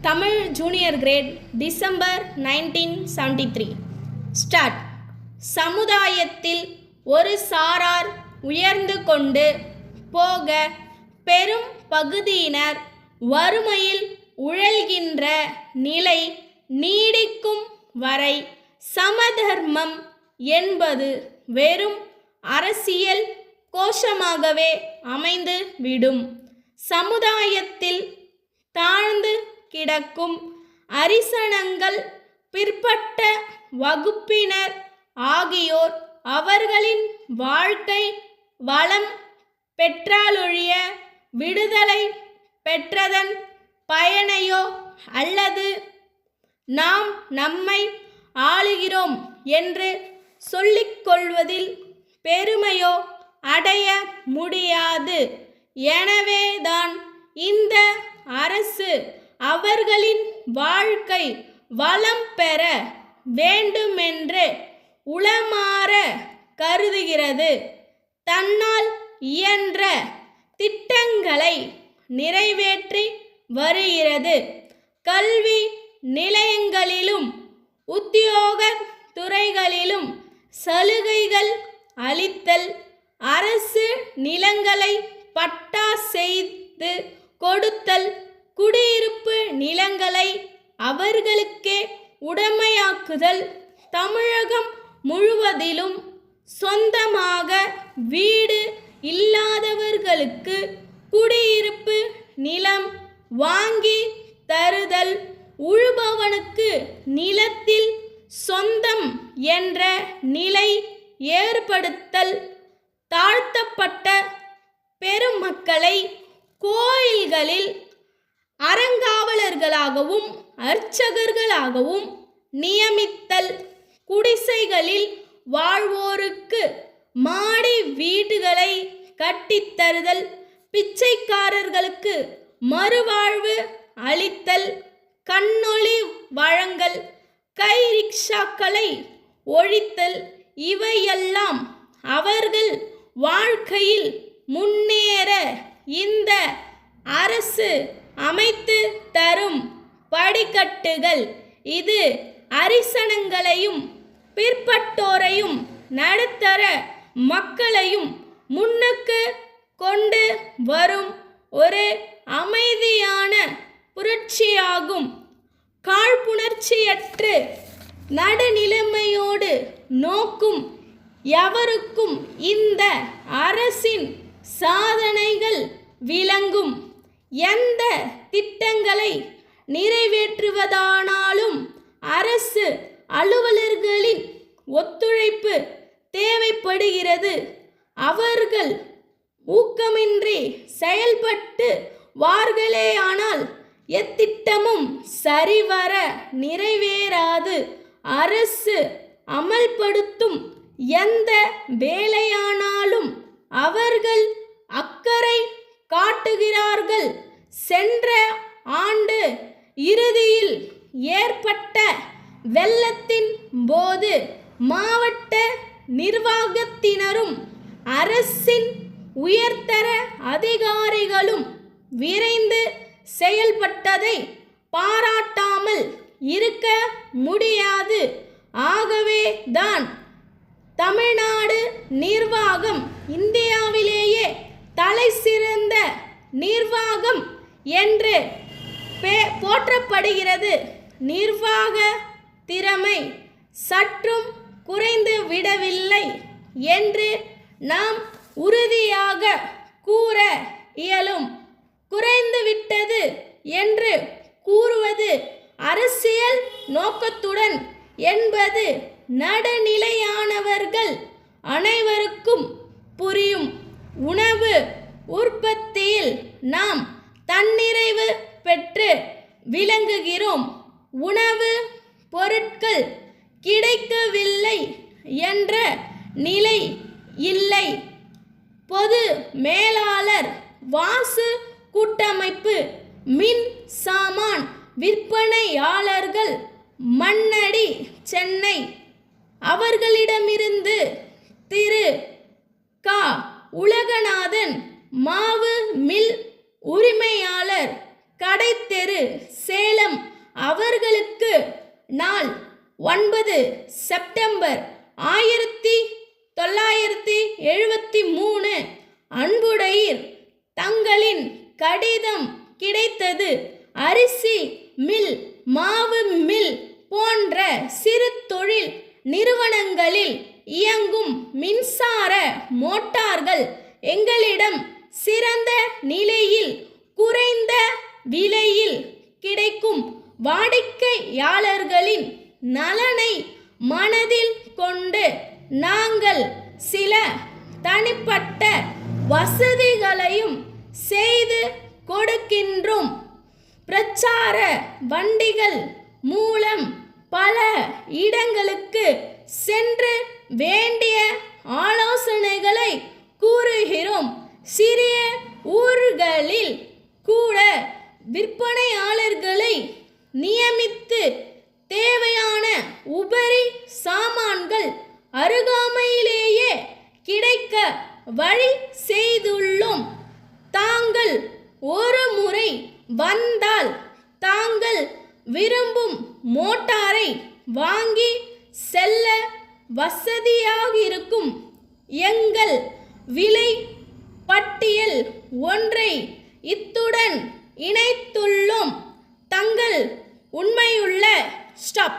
Tamil junior great December 1973. Start. சமுதாயத்தில் ஒரு சாரார் உயர்ந்து கொண்டு போக பெரும் பகுதியினர் வறுமையில் உழல்கின்ற நிலை நீடிக்கும் வரை சமதர்மம் என்பது வெறும் அரசியல் கோஷமாகவே அமைந்து விடும். சமுதாயத்தில் தாழ்ந்து கிடக்கும் அரிசனங்கள், பிற்பட்ட வகுப்பினர் ஆகியோர் அவர்களின் வாழ்க்கை வளம் பெற்றாலொழிய விடுதலை பெற்றதன் பயனையோ அல்லது நாம் நம்மை ஆளுகிறோம் என்று சொல்லிக்கொள்வதில் பெருமையோ அடைய முடியாது. எனவேதான் இந்த அரசு அவர்களின் வாழ்க்கை வளம் பெற வேண்டுமென்று உளமாற கருதுகிறது. தன்னால் இயன்ற திட்டங்களை நிறைவேற்றி வருகிறது. கல்வி நிலையங்களிலும் உத்தியோக துறைகளிலும் சலுகைகள் அளித்தல், அரசு நிலங்களை பட்டா செய்து கொடுத்தல், குடியிருப்பு நிலங்களை அவர்களுக்கே உடைமையாக்குதல், தமிழகம் முழுவதிலும் சொந்தமாக வீடு இல்லாதவர்களுக்கு குடியிருப்பு நிலம் வாங்கி தருதல், உழுபவனுக்கு நிலத்தில் சொந்தம் என்ற நிலை ஏற்படுத்தல், தாழ்த்தப்பட்ட பெருமக்களை கோயில்களில் அறங்காவலர்களாகவும் அர்ச்சகர்களாகவும் நியமித்தல், குடிசைகளில் வாழ்வோருக்கு மாடி வீடுகளை கட்டித்தருதல், பிச்சைக்காரர்களுக்கு மறுவாழ்வு அளித்தல், கண்ணொளி வழங்கல், கை ரிக்ஷாக்களை ஒழித்தல், இவையெல்லாம் அவர்கள் வாழ்க்கையில் முன்னேற இந்த அரசு அமைத்து தரும் படிக்கட்டுகள். இது அரிசனங்களையும் பிற்பட்டோரையும் நடுத்தர மக்களையும் முன்னுக்கு கொண்டு வரும் ஒரு அமைதியான புரட்சியாகும். காழ்ப்புணர்ச்சியற்று நடுநிலைமையோடு நோக்கும் எவருக்கும் இந்த அரசின் சாதனைகள் விளங்கும். எந்த திட்டங்களை நிறைவேற்றுவதானாலும் அரசு அலுவலர்களின் ஒத்துழைப்பு தேவைப்படுகிறது. அவர்கள் ஊக்கமின்றி செயல்பட்டு வார்களேயானால் எத்திட்டமும் சரிவர நிறைவேறாது. அரசு அமல்படுத்தும் எந்த வேலையானாலும் அவர்கள் அக்கறை காட்டுகிறார்கள். சென்ற ஆண்டு இறுதியில் ஏற்பட்ட வெள்ளத்தின் போது மாவட்ட நிர்வாகத்தினரும் அரசின் உயர்தர அதிகாரிகளும் விரைந்து செயல்பட்டதை பாராட்டாமல் இருக்க முடியாது. ஆகவே தான் தமிழ்நாடு நிர்வாகம் இந்தியாவிலேயே தலை சிறந்த நிர்வாகம் என்று போற்றப்படுகிறது. நிர்வாக திறமை சற்றும் குறைந்து விடவில்லை என்று நாம் உறுதியாக கூற இயலும். குறைந்துவிட்டது என்று கூறுவது அரசியல் நோக்கத்துடன் என்பது நடுநிலையானவர்கள் அனைவருக்கும் புரியும். உணவு உற்பத்தியில் நாம் தன்னிறைவு பெற்று விளங்குகிறோம். உணவு பொருட்கள் கிடைக்கவில்லை என்ற நிலை இல்லை. பொது மேலாளர், வாசு கூட்டமைப்பு, மின் சாமான் விற்பனையாளர்கள், மண்ணடி சென்னை அவர்களிடமிருந்து திரு க. உலகநாதன், மாவு மில் உரிமையாளர், கடைத்தெரு ஈரோடு சேலம் அவர்களுக்கு நாள் 9 செப்டம்பர் 1973 அன்புடையீர், தங்களின் கடிதம் கிடைத்தது. அரிசி மில், மாவு மில் போன்ற சிறு தொழில் நிறுவனங்களில் இயங்கும் மின்சார மோட்டார்கள் எங்களிடம் சிறந்த நிலையில் குறைந்த விலையில் கிடைக்கும். வாடிக்கையாளர்களின் நலனை மனதில் கொண்டு நாங்கள் சில தனிப்பட்ட வசதிகளையும் செய்து கொடுக்கின்றோம். பிரச்சார வண்டிகள் மூலம் பல இடங்களுக்கு சென்று வேண்டிய ஆலோசனைகளை கூறுகிறோம். சிறிய ஊர்களில் கூட விற்பனையாளர்களை நியமித்து தேவையான உபரி சாமான்கள் அருகாமையிலேயே கிடைக்க வழி செய்துள்ளோம். தாங்கள் ஒரு முறை வந்தால் தாங்கள் விரும்பும் மோட்டாரை வாங்கி செல்ல வசதியாகிருக்கும். எங்கள் விலை பட்டியல் ஒன்றை இத்துடன் இணைத்துள்ளோம். தங்கள் உண்மையுள்ள ஸ்டாப்.